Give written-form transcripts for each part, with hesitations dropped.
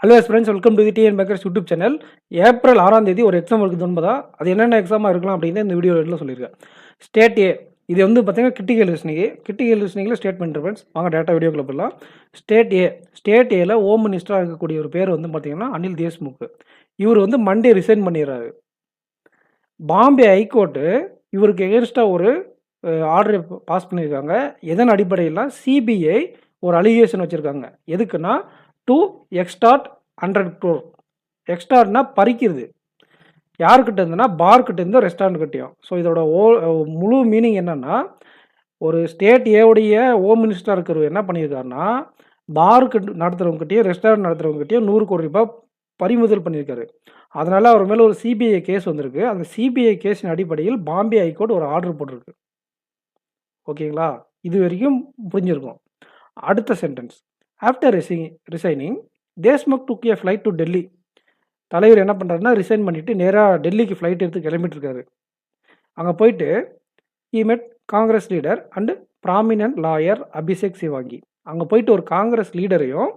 Hello friends, welcome to the TN makers YouTube channel. April 6ஆம் தேதி ஒரு exam இருக்குது என்பதா, அது என்னென்ன எக்ஸாமாக இருக்கலாம் அப்படின்னு இந்த வீடியோவில் சொல்லியிருக்கேன். ஸ்டேட் ஏ இது வந்து பார்த்தீங்கன்னா கிரிட்டிக்கல் லிஸ்னிங்கில் ஸ்டேட்மெண்ட் ஃப்ரெண்ட்ஸ். வாங்க டேட்டா வீடியோக்குள்ள போடலாம். ஸ்டேட் ஏல ஹோம் மினிஸ்டராக இருக்கக்கூடிய ஒரு பேர் வந்து பார்த்தீங்கன்னா அனில் தேஷ்முக். இவர் வந்து மண்டே ரிசைன் பண்ணிடுறாரு. பாம்பே ஹைகோர்ட்டு இவருக்கு எகென்ஸ்டாக ஒரு ஆர்டர் பாஸ் பண்ணியிருக்காங்க. எதன் அடிப்படையில் சிபிஐ ஒரு அலிகேஷன் வச்சுருக்காங்க. எதுக்குன்னா டு எக்ஸ்டார்ட் 100 crore. எக்ஸ்டார்ட்னா பறிக்கிறது. யாருக்கிட்ட இருந்துன்னா பார்க்கிட்ட இருந்து ரெஸ்டாரண்ட் கிட்டையும். ஸோ இதோட முழு மீனிங் என்னன்னா, ஒரு ஸ்டேட் ஏவுடைய ஹோம் மினிஸ்டராக இருக்கிறவர் என்ன பண்ணியிருக்காருன்னா, பார்க்கு நடத்துகிறவங்ககிட்டயும் ரெஸ்டாரண்ட் நடத்துகிறவங்ககிட்டயும் 100 கோடி ரூபாய் பறிமுதல் பண்ணியிருக்காரு. அதனால் அவர் மேலே ஒரு சிபிஐ கேஸ் வந்திருக்கு. அந்த சிபிஐ கேஸின் அடிப்படையில் பாம்பே ஹைகோர்ட் ஒரு ஆர்டர் போட்டிருக்கு. ஓகேங்களா? இது வரைக்கும் புரிஞ்சிருக்கும். அடுத்த sentence. After resigning Deshmukh took A flight to Delhi. தலைவர் என்ன பண்ணுறாருன்னா ரிசைன் பண்ணிவிட்டு நேராக டெல்லிக்கு ஃப்ளைட் எடுத்து கிளம்பிட்டு இருக்காரு. அங்கே போயிட்டு he met Congress leader and prominent lawyer Abhishek Singhvi. அங்கே போயிட்டு ஒரு காங்கிரஸ் லீடரையும்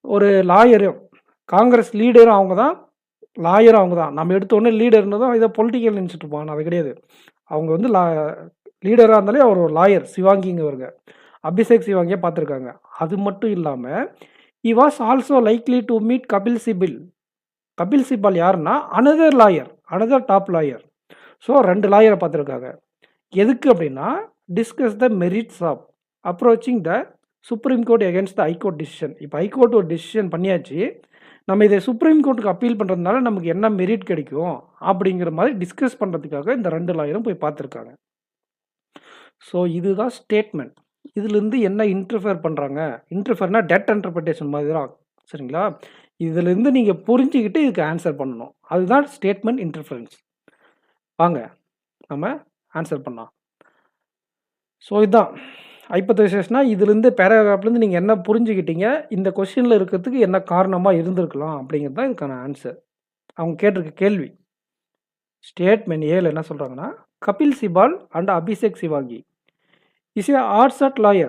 ஒரு லாயரையும், காங்கிரஸ் லீடரும் அவங்க தான், லாயரும் அவங்க தான். நம்ம எடுத்தோடனே லீடர்னதும் இதை பொலிட்டிக்கல் நினச்சிட்டு இருப்பாங்க. அது கிடையாது. அவங்க வந்து லீடராக இருந்தாலே அவர் ஒரு லாயர் சிவாங்கிங்கிறவங்க. அபிஷேக் சிவாங்கியை பார்த்துருக்காங்க. அது மட்டும் இல்லாமல் he was also likely to meet Kapil Sibal. Kapil Sibal யாருன்னா அனதர் டாப் லாயர். ஸோ 2 லாயரை பார்த்துருக்காங்க. எதுக்கு அப்படின்னா discuss the merits of approaching the supreme court against the high court decision. இப்போ ஹைகோர்ட் ஒரு டிசிஷன் பண்ணியாச்சு, நம்ம இதை சுப்ரீம் கோர்ட்டுக்கு அப்பீல் பண்ணுறதுனால நமக்கு என்ன மெரிட் கிடைக்கும் அப்படிங்கிற மாதிரி டிஸ்கஸ் பண்ணுறதுக்காக இந்த 2 லாயரும் போய் பார்த்துருக்காங்க. ஸோ இதுதான் ஸ்டேட்மெண்ட். இதுலேருந்து என்ன இன்டர்ஃபியர் பண்ணுறாங்க, இன்டர்ஃபியர்னா டெட் இன்டர்பிரிட்டேஷன் மாதிரி தான். சரிங்களா? இதுலேருந்து நீங்கள் புரிஞ்சுக்கிட்டு இதுக்கு ஆன்சர் பண்ணணும். அதுதான் ஸ்டேட்மெண்ட் இன்டர்ஃபியரன்ஸ். வாங்க நம்ம ஆன்சர் பண்ணலாம். ஸோ இதுதான் ஹைப்போதீசிஸ்னா இதுலேருந்து பேராகிராஃப்லேருந்து நீங்கள் என்ன புரிஞ்சுக்கிட்டீங்க, இந்த கொஸ்டினில் இருக்கிறதுக்கு என்ன காரணமாக இருந்திருக்கலாம் அப்படிங்கிறது தான் இதுக்கான ஆன்சர். அவங்க கேட்டிருக்க கேள்வி. ஸ்டேட்மெண்ட் ஏல என்ன சொல்கிறாங்கன்னா, Kapil Sibal and Abhishek Singhvi is a hard lawyer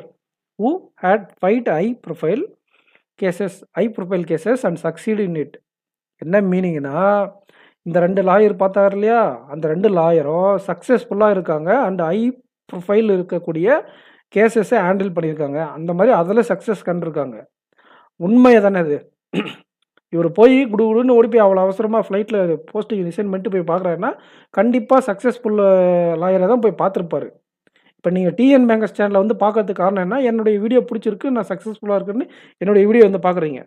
who had 5 high-profile cases and succeeded in it. என்ன மீனிங்னா, இந்த 2 லாயர் பார்த்தாரு இல்லையா, அந்த 2 லாயரும் சக்ஸஸ்ஃபுல்லாக இருக்காங்க அண்ட் ஹை ப்ரொஃபைல் இருக்கக்கூடிய கேசஸை ஹேண்டில் பண்ணியிருக்காங்க. அந்த மாதிரி அதில் சக்ஸஸ் கண்டிருக்காங்க. உண்மையை தானே அது. இவர் போய் குடுன்னு ஓடி போய் அவ்வளோ அவசரமாக ஃப்ளைட்டில் போஸ்டிங் ரிசைன் பண்ணிட்டு போய் பார்க்குறாருன்னா கண்டிப்பாக சக்ஸஸ்ஃபுல் லாயரை தான் போய் பார்த்துருப்பாரு. இப்போ நீங்கள் டிஎன் மேக்கர்ஸ் சேனலில் வந்து பார்க்கறதுக்கு காரணம் என்ன, என்னுடைய வீடியோ பிடிச்சிருக்கு, நான் சக்ஸஸ்ஃபுல்லாக இருக்குன்னு என்னுடைய வீடியோ வந்து பார்க்குறீங்க.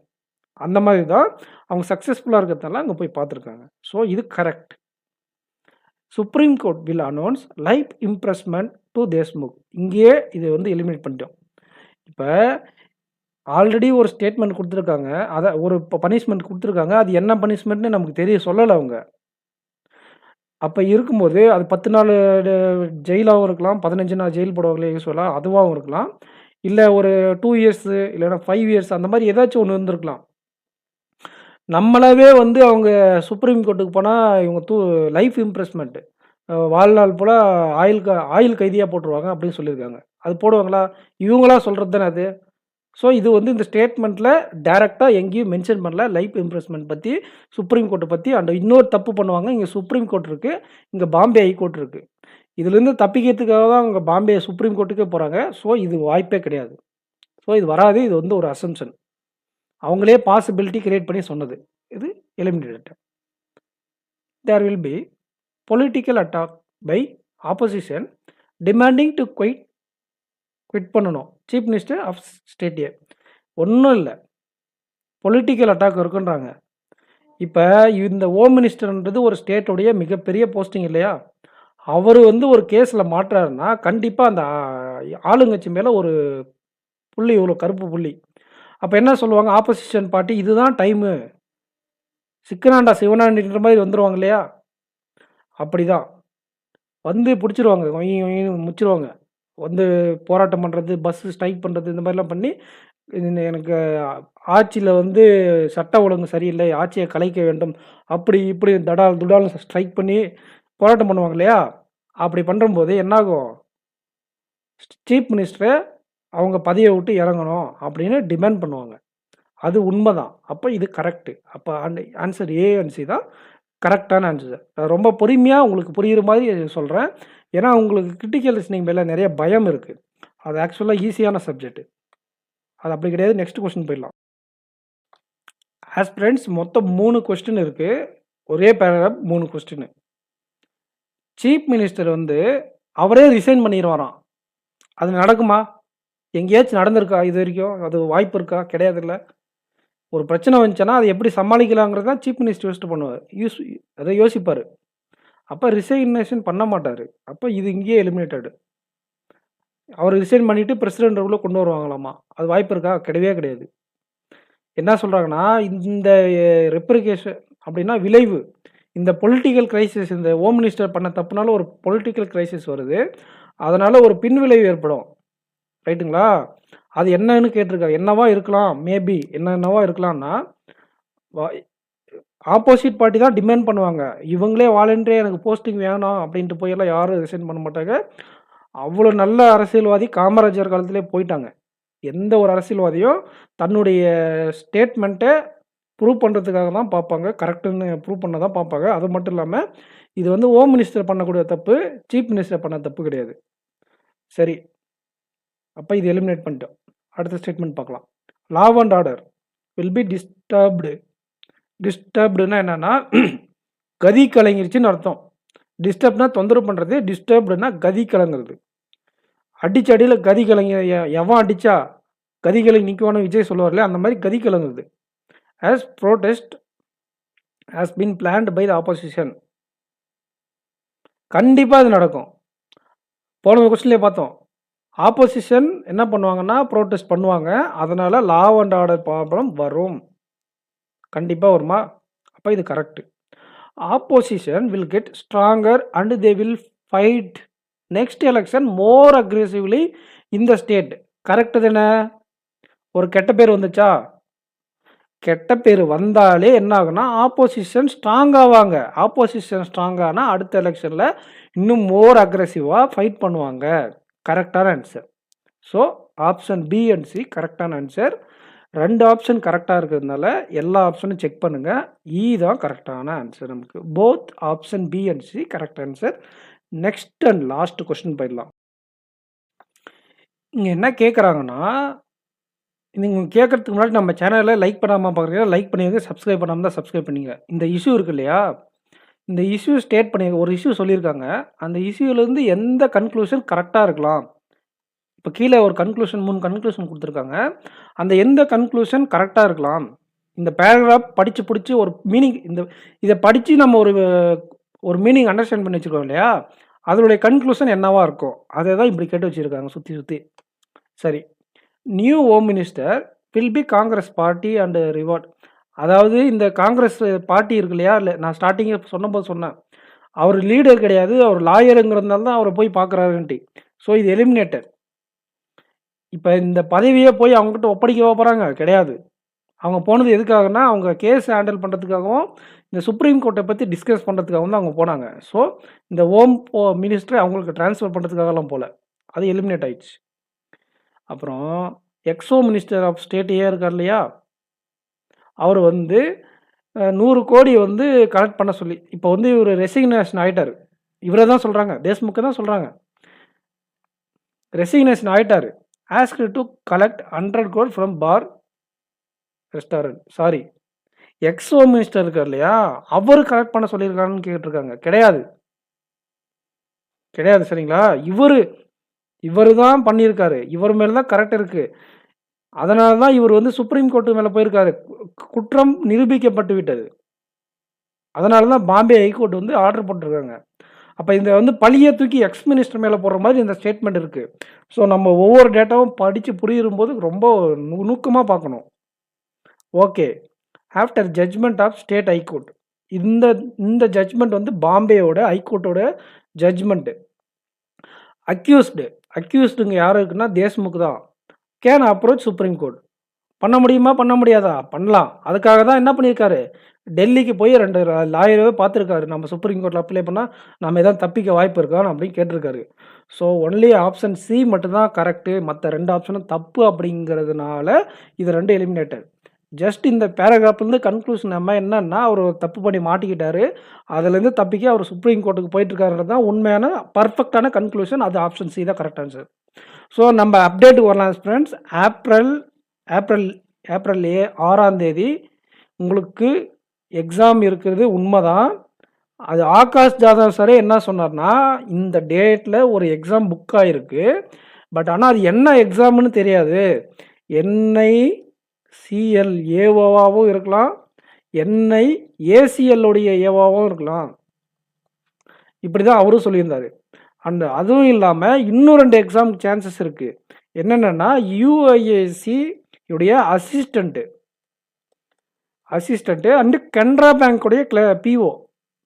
அந்த மாதிரி தான் அவங்க சக்ஸஸ்ஃபுல்லாக இருக்கிறதுனால அங்கே போய் பார்த்துருக்காங்க. ஸோ இது correct. Supreme court will announce life இம்ப்ரெஸ்மெண்ட் to Deshmukh. இங்கேயே இது வந்து எலிமினேட் பண்ணிட்டோம். இப்போ ஆல்ரெடி ஒரு ஸ்டேட்மெண்ட் கொடுத்துருக்காங்க, அதை ஒரு பனிஷ்மெண்ட் கொடுத்துருக்காங்க. அது என்ன பனிஷ்மெண்ட்னு நமக்கு சொல்லலை அவங்க. அப்போ இருக்கும்போது அது 10 நாள் ஜெயிலாகவும் இருக்கலாம், 15 நாள் ஜெயில் போடுவாங்களே யூஸ்வலாக, அதுவாகவும் இருக்கலாம். இல்லை ஒரு 2 இயர்ஸு இல்லைன்னா 5 இயர்ஸ் அந்த மாதிரி ஏதாச்சும் ஒன்று இருந்திருக்கலாம். நம்மளாவே வந்து அவங்க சுப்ரீம் கோர்ட்டுக்கு போனால் இவங்க லைஃப் இம்ப்ரெஸ்மெண்ட் வாழ்நாள் போல் ஆயுள் கைதியாக போட்டுருவாங்க அப்படின்னு சொல்லியிருக்காங்க. அது போடுவாங்களா? இவங்களா சொல்கிறது தானே அது. ஸோ இது வந்து இந்த ஸ்டேட்மெண்ட்டில் டைரெக்டாக எங்கேயும் மென்ஷன் பண்ணல லைஃப் இம்ப்ரெஸ்மெண்ட் பற்றி, சுப்ரீம் கோர்ட்டை பற்றி. அண்ட் இன்னொரு தப்பு பண்ணுவாங்க, இங்கே சுப்ரீம் கோர்ட் இருக்குது, இங்கே பாம்பே ஹைகோர்ட் இருக்குது. இதுலேருந்து தப்பிக்கிறதுக்காக தான் அவங்க பாம்பே சுப்ரீம் கோர்ட்டுக்கே போகிறாங்க. ஸோ இது வாய்ப்பே கிடையாது. ஸோ இது வராது. இது வந்து ஒரு அசம்ஷன். அவங்களே பாசிபிலிட்டி கிரியேட் பண்ணி சொன்னது. இது eliminated. There will be political attack by opposition demanding to quit பண்ணணும் சீஃப் மினிஸ்டர் ஆஃப் ஸ்டேட் ஏ. ஒன்றும் இல்லை, பொலிட்டிக்கல் அட்டாக் இருக்குன்றாங்க. இப்போ இந்த ஹோம் மினிஸ்டர்ன்றது ஒரு ஸ்டேட்டுடைய மிகப்பெரிய போஸ்டிங் இல்லையா, அவர் வந்து ஒரு கேஸில் மாட்டுறாருன்னா கண்டிப்பாக அந்த ஆளுங்கட்சி மேலே ஒரு புள்ளி, இவ்வளோ கருப்பு புள்ளி. அப்போ என்ன சொல்லுவாங்க ஆப்போசிஷன் பார்ட்டி, இதுதான் டைமு, சிக்கனாண்டா சிவனாண்டின்ற மாதிரி வந்துடுவாங்க இல்லையா. அப்படி தான் வந்து பிடிச்சிருவாங்க, முச்சிருவாங்க. வந்து போராட்டம் பண்ணுறது, பஸ்ஸு ஸ்ட்ரைக் பண்ணுறது, இந்த மாதிரிலாம் பண்ணி எனக்கு ஆட்சியில் வந்து சட்ட ஒழுங்கு சரியில்லை, ஆட்சியை கலைக்க வேண்டும், அப்படி இப்படி துடால்னு ஸ்ட்ரைக் பண்ணி போராட்டம் பண்ணுவாங்க இல்லையா. அப்படி பண்ணும்போது என்னாகும், சீஃப் மினிஸ்டரை அவங்க பதவியை விட்டு இறங்கணும் அப்படின்னு டிமாண்ட் பண்ணுவாங்க. அது உண்மைதான். அப்போ இது கரெக்டு. அப்போ ஆன்சர் ஏ அண்ட் சி தான் கரெக்டான ஆன்சர். ரொம்ப பொறுமையாக உங்களுக்கு புரிகிற மாதிரி சொல்கிறேன். ஏன்னா உங்களுக்கு கிரிட்டிக்கல் லிஸ்னிங் மேலே நிறைய பயம் இருக்குது. அது ஆக்சுவலாக ஈஸியான சப்ஜெக்ட். அது அப்படி கிடையாது. நெக்ஸ்ட் கொஸ்டின் போயிடலாம். ஆஸ்பிரண்ட்ஸ் மொத்தம் 3 கொஸ்டின் இருக்குது. ஒரே பேராகிராஃப் 3 கொஸ்டின். சீஃப் மினிஸ்டர் வந்து அவரே ரிசைன் பண்ணிடுவாராம். அது நடக்குமா? எங்கேயாச்சும் நடந்திருக்கா இது வரைக்கும்? அது வாய்ப்பு இருக்கா? கிடையாதுல்ல. ஒரு பிரச்சனை வந்துச்சுன்னா அதை எப்படி சமாளிக்கலாங்கிறது தான் சீஃப் மினிஸ்டர் யோசிச்சு பண்ணுவார். அதை யோசிப்பார். அப்போ ரிசைனேஷன் பண்ண மாட்டார். அப்போ இது இங்கேயே எலிமினேட்டடு. அவர் ரிசைன் பண்ணிவிட்டு பிரசிடென்ட் ரூல கொண்டு வருவாங்களாமா. அது வாய்ப்பு இருக்கா? கிடையவே கிடையாது. என்ன சொல்கிறாங்கன்னா, இந்த ரெப்ரிகேஷன் அப்படின்னா விளைவு. இந்த பொலிட்டிக்கல் கிரைசிஸ், இந்த ஹோம் மினிஸ்டர் பண்ண தப்புனால ஒரு பொலிட்டிக்கல் கிரைசிஸ் வருது. அதனால் ஒரு பின்விளைவு ஏற்படும். ரைட்டுங்களா? அது என்னன்னு கேட்டிருக்காங்க. என்னவா இருக்கலாம்? மேபி என்னவா இருக்கலாம்னா, ஆப்போசிட் பார்ட்டி தான் டிமாண்ட் பண்ணுவாங்க. இவங்களே வாலண்டரியாக எனக்கு போஸ்டிங் வேணாம் அப்படின்ட்டு போயெல்லாம் யாரும் ரிசைன் பண்ண மாட்டாங்க. அவ்வளோ நல்ல அரசியல்வாதி காமராஜர் காலத்திலே போயிட்டாங்க. எந்த ஒரு அரசியல்வாதியும் தன்னுடைய ஸ்டேட்மெண்ட்டை ப்ரூவ் பண்ணுறதுக்காக தான் பார்ப்பாங்க. கரெக்டுன்னு ப்ரூவ் பண்ண தான் பார்ப்பாங்க. அது மட்டும் இல்லாமல் இது வந்து ஹோம் மினிஸ்டர் பண்ணக்கூடிய தப்பு, சீஃப் மினிஸ்டர் பண்ண தப்பு கிடையாது. சரி, அப்போ இது எலிமினேட் பண்ணிட்டோம். அடுத்த ஸ்டேட்மெண்ட் பார்க்கலாம். Law and order will be disturbed. டிஸ்டர்ப்டுன்னா என்னென்னா கதி கலங்கிருச்சுன்னு அர்த்தம். டிஸ்டர்ப்னா தொந்தரவு பண்ணுறது, டிஸ்டர்ப்டுனா கதி கலங்குறது. அடிச்ச அடியில் கதி கலங்கி எவன் அடித்தா கதி கலங்கி நிற்குவானு விஜய் சொல்லுவார்ல, அந்த மாதிரி கதி கலங்குறது. As protest has been planned by the opposition. கண்டிப்பாக இது நடக்கும். போன கொஸ்டின்லேயே பார்த்தோம். ஆப்போசிஷன் என்ன பண்ணுவாங்கன்னா ப்ரோட்டெஸ்ட் பண்ணுவாங்க. அதனால் லா அண்ட் ஆர்டர் ப்ராப்ளம் வரும். கண்டிப்பாக வருமா? அப்போ இது correct. Opposition will get stronger and they will fight next election more aggressively in the state. Correct தானே? ஒரு கெட்ட பேர் வந்துச்சா? கெட்ட பேர் வந்தாலே என்ன ஆகுனா ஆப்போசிஷன் ஸ்ட்ராங் ஆவாங்க. ஆப்போசிஷன் ஸ்ட்ராங் ஆனால் அடுத்த எலெக்ஷனில் இன்னும் மோர் அக்ரெசிவாக ஃபைட் பண்ணுவாங்க. கரெக்டான answer. So option B and C கரெக்டான ஆன்சர். 2 ஆப்ஷன் கரெக்டாக இருக்கிறதுனால எல்லா ஆப்ஷனும் செக் பண்ணுங்கள். இ தான் கரெக்டான ஆன்சர். நமக்கு both option B and C correct answer. Next and last question போயிடலாம். இங்கே என்ன கேட்குறாங்கன்னா, நீங்கள் கேட்குறதுக்கு முன்னாடி நம்ம சேனலில் லைக் பண்ணாமல் பார்க்குறீங்க, லைக் பண்ணிடுங்க. சப்ஸ்கிரைப் பண்ணாமல் தான் சப்ஸ்கிரைப் பண்ணிங்க. இந்த இஷ்யூ இருக்கு இல்லையா, இந்த இஷ்யூ ஸ்டேட் பண்ணி ஒரு இஷ்யூ சொல்லியிருக்காங்க. அந்த இஷ்யூலேருந்து எந்த கன்க்ளூஷன் கரெக்டாக இருக்கலாம். இப்போ கீழே ஒரு கன்க்ளூஷன் 3 கன்க்ளூஷன் கொடுத்துருக்காங்க. அந்த எந்த கன்க்ளூஷன் கரெக்டாக இருக்கலாம். இந்த பேராகிராஃப் படித்து பிடிச்சி ஒரு மீனிங், இதை படித்து நம்ம ஒரு மீனிங் அண்டர்ஸ்டாண்ட் பண்ணி வச்சுருக்கோம் இல்லையா, அதனுடைய கன்க்ளூஷன் என்னவாக இருக்கும். அதை தான் இப்படி கேட்டு வச்சுருக்காங்க சுற்றி. சரி, new home minister will be Congress party and reward. அதாவது இந்த காங்கிரஸ் பார்ட்டி இருக்கு இல்லையா, இல்லை நான் ஸ்டார்டிங்கே சொன்னேன், அவர் லீடர் கிடையாது, அவர் லாயருங்கிறதுனால தான் அவரை போய் பார்க்குறாருன்ட்டு. ஸோ இது எலிமினேட்டர். இப்போ இந்த பதவியே போய் அவங்ககிட்ட ஒப்படைக்கவா போகிறாங்க? கிடையாது. அவங்க போனது எதுக்காகனா, அவங்க கேஸ் ஹேண்டில் பண்ணுறதுக்காகவும் இந்த சுப்ரீம் கோர்ட்டை பற்றி டிஸ்கஸ் பண்ணுறதுக்காகவும் தான் அவங்க போனாங்க. ஸோ இந்த ஹோம் மினிஸ்டரை அவங்களுக்கு ட்ரான்ஸ்ஃபர் பண்ணுறதுக்காகலாம் போகல. அது எலிமினேட் ஆயிடுச்சு. அப்புறம் எக்ஸோ மினிஸ்டர் ஆஃப் ஸ்டேட் இருக்கார் இல்லையா, அவர் வந்து 100 கோடி வந்து கலெக்ட் பண்ண சொல்லி இப்போ வந்து இவர் ரெசிக்னேஷன் ஆகிட்டார். இவரை தான் சொல்கிறாங்க, தேஷ்முக்கை தான் சொல்கிறாங்க. ரெசிக்னேஷன் ஆகிட்டார். Asked to collect 100 crore from bar restaurant. Sorry, ex home minister இருக்கார் இல்லையா, அவர் கலெக்ட் பண்ண சொல்லியிருக்காருன்னு கேட்டிருக்காங்க. கிடையாது. சரிங்களா? இவர் தான் பண்ணியிருக்காரு. இவர் மேலே தான் கரெக்ட் இருக்குது. அதனால தான் இவர் வந்து சுப்ரீம் கோர்ட்டு மேலே போயிருக்காரு. குற்றம் நிரூபிக்கப்பட்டு விட்டது. அதனால தான் பாம்பே ஹைகோர்ட் வந்து ஆர்டர் போட்டிருக்காங்க. அப்போ இந்த வந்து பழியை தூக்கி எக்ஸ் மினிஸ்டர் மேலே போடுற மாதிரி இந்த ஸ்டேட்மெண்ட் இருக்குது. ஸோ நம்ம ஒவ்வொரு டேட்டாவும் படித்து புரியும்போது ரொம்ப நுணுக்கமாக பார்க்கணும். Okay, after judgement of state high court. இந்த ஜட்ஜ்மெண்ட் வந்து பாம்பேயோட ஹைகோர்ட்டோட ஜட்ஜ்மெண்ட்டு. அக்யூஸ்டுங்க யார் இருக்குன்னா தேஷ்முக் தான். Can approach supreme court. பண்ண முடியுமா? பண்ண முடியாதா? பண்ணலாம். அதுக்காக தான் என்ன பண்ணியிருக்காரு, டெல்லிக்கு போய் 2 லாயரவே பார்த்துருக்காரு. நம்ம சுப்ரீம் கோர்ட்டில் அப்ளை பண்ணால் நம்ம எதாவது தப்பிக்க வாய்ப்பு இருக்கான்னு அப்படின்னு கேட்டிருக்காரு. ஸோ ஒன்லி ஆப்ஷன் சி மட்டும்தான் கரெக்டு. மற்ற 2 ஆப்ஷனும் தப்பு. அப்படிங்கிறதுனால இது 2 எலிமினேட்டட். ஜஸ்ட் இந்த பேராகிராஃப்லேருந்து கன்க்ளூஷன் நம்ம என்னன்னா, அவர் தப்பு பண்ணி மாட்டிக்கிட்டாரு. அதுலேருந்து தப்பிக்க அவர் சுப்ரீம் கோர்ட்டுக்கு போயிட்டுருக்காருன்றது தான் உண்மையான பர்ஃபெக்டான கன்க்ளூஷன். அது ஆப்ஷன் சி தான் கரெக்ட் ஆன்சர். ஸோ நம்ம அப்டேட்டுக்கு வரலாம் ஃப்ரெண்ட்ஸ். ஏப்ரல் ஏப்ரல் 6ஆம் தேதி உங்களுக்கு எக்ஸாம் இருக்கிறது உண்மைதான். அது ஆகாஷ் ஜாதவ் சாரே என்ன சொன்னார்னா, இந்த டேட்டில் ஒரு எக்ஸாம் புக் ஆகிருக்கு. பட் ஆனால் அது என்ன எக்ஸாம்னு தெரியாது. NICL ஏஓவாகவும் இருக்கலாம், NIACL உடைய ஏஓவாகவும் இருக்கலாம். இப்படி தான் அவரும் சொல்லியிருந்தார். அண்ட் அதுவும் இல்லாமல் இன்னும் 2 எக்ஸாம் சான்சஸ் இருக்குது. என்னென்னா UISC உடைய அசிஸ்டண்ட்டு அண்டு கனரா பேங்க்குடைய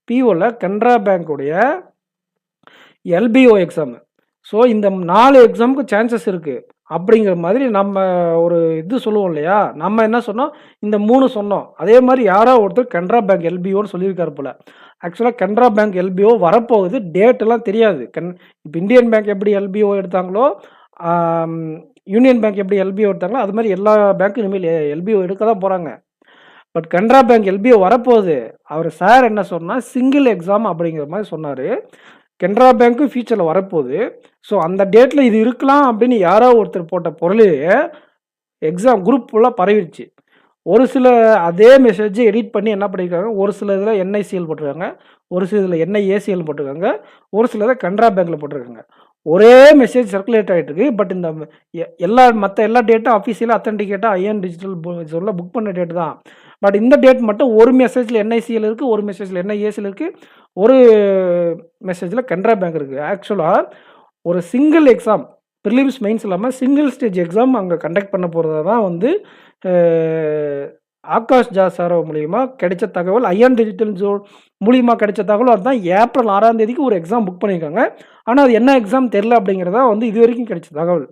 பிஓவில் கனரா பேங்க்குடைய LBO எக்ஸாமு. ஸோ இந்த 4 எக்ஸாமுக்கு சான்சஸ் இருக்குது. அப்படிங்கிற மாதிரி நம்ம ஒரு இது சொல்லுவோம் இல்லையா, நம்ம என்ன சொன்னோம், இந்த 3 சொன்னோம். அதே மாதிரி யாரோ ஒருத்தர் கனரா பேங்க் LBOன்னு சொல்லியிருக்காரு போல். ஆக்சுவலாக கனரா பேங்க் LBO வரப்போகுது, டேட்டெல்லாம் தெரியாது. இப்போ இந்தியன் பேங்க் எப்படி LBO எடுத்தாங்களோ, யூனியன் பேங்க் எப்படி LBO எடுத்தாங்களோ, அது மாதிரி எல்லா பேங்க்கும் இனிமேல் LBO எடுக்க தான் போகிறாங்க. பட் கனரா பேங்க் LBO வரப்போகுது. அவர் சார் என்ன சொன்னால் சிங்கிள் எக்ஸாம் அப்படிங்கிற மாதிரி சொன்னார். கனரா பேங்க்கும் ஃபியூச்சரில் வரப்போகுது. ஸோ அந்த டேட்டில் இது இருக்கலாம் அப்படின்னு யாரோ ஒருத்தர் போட்ட பொருளையே எக்ஸாம் குரூப் ஃபுல்லாக பரவிடுச்சு. ஒரு சில அதே மெசேஜை எடிட் பண்ணி என்ன பண்ணியிருக்காங்க, ஒரு சில இதில் NICL போட்டிருக்காங்க, ஒரு சில இதில் NIACL போட்டிருக்காங்க, ஒரு சில இதில் கனரா பேங்க்கில் போட்டிருக்காங்க. ஒரே மெசேஜ் சர்க்குலேட் ஆகிட்டு இருக்கு. பட் இந்த மற்ற எல்லா டேட்டும் அஃபிஷியலாக அத்தன்டிகேட்டாக IN டிஜிட்டல் சொல்ல புக் பண்ண டேட் தான். பட் இந்த டேட் மட்டும் ஒரு மெசேஜில் NICL இருக்குது, ஒரு மெசேஜில் NIACL இருக்குது, ஒரு மெசேஜில் கனரா பேங்க் இருக்குது. ஆக்சுவலாக ஒரு சிங்கிள் எக்ஸாம் ப்ரிலிம்ஸ் மெயின்ஸ் இல்லாமல் சிங்கிள் ஸ்டேஜ் எக்ஸாம் அங்கே கண்டக்ட் பண்ண போகிறதா தான் வந்து ஆகாஷ் ஜா சார் மூலிமா கிடைச்ச தகவல். IN டிஜிட்டல் மூலிமா கிடைச்ச தகவல் அதுதான். ஏப்ரல் 6ஆம் தேதிக்கு ஒரு எக்ஸாம் புக் பண்ணியிருக்காங்க. ஆனால் அது என்ன எக்ஸாம் தெரில அப்படிங்கிறதா வந்து இது வரைக்கும் கிடைச்ச தகவல்.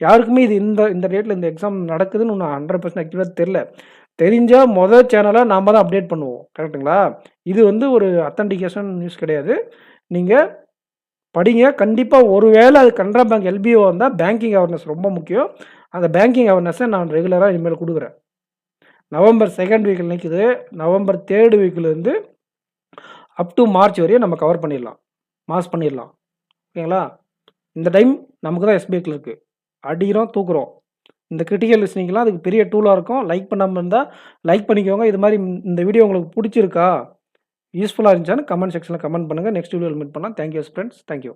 யாருக்குமே இது இந்த டேட்டில் இந்த எக்ஸாம் நடக்குதுன்னு ஒன்று 100% ஆக்டிவாக தெரில. தெரிஞ்சால் மொதல் சேனலை நாம் தான் அப்டேட் பண்ணுவோம். கரெக்டுங்களா? இது வந்து ஒரு அத்தன்டிகேஷன் நியூஸ் கிடையாது. நீங்கள் படிங்க. கண்டிப்பாக ஒருவேளை அது கனரா பேங்க் LBO வந்தால் பேங்கிங் அவேர்னஸ் ரொம்ப முக்கியம். அந்த பேங்கிங் அவேர்னஸை நான் ரெகுலராக இனிமேல் கொடுக்குறேன். நவம்பர் 2nd வீக்கில் நிற்குது. நவம்பர் 3rd வீக்கிலேருந்து அப் டு மார்ச் வரையும் நம்ம கவர் பண்ணிடலாம், மாஸ் பண்ணிடலாம். ஓகேங்களா? இந்த டைம் நமக்கு தான் SBI கிளர்க்கு அடிக்கிறோம், தூக்குறோம். இந்த கிரிட்டிக்கல் லிஸ்னிங்லாம் அதுக்கு பெரிய டூலாக இருக்கும். லைக் பண்ணாமல் இருந்தால் லைக் பண்ணிக்கோங்க. இது மாதிரி இந்த வீடியோ உங்களுக்கு பிடிச்சிருக்கா, யூஸ்ஃபுல்லாக இருந்துச்சான்னு கமெண்ட் செக்ஷனில் கமெண்ட் பண்ணுங்கள். நெக்ஸ்ட் வீடியோவில் மீட் பண்ணலாம். Thank you friends. தேங்க்யூ.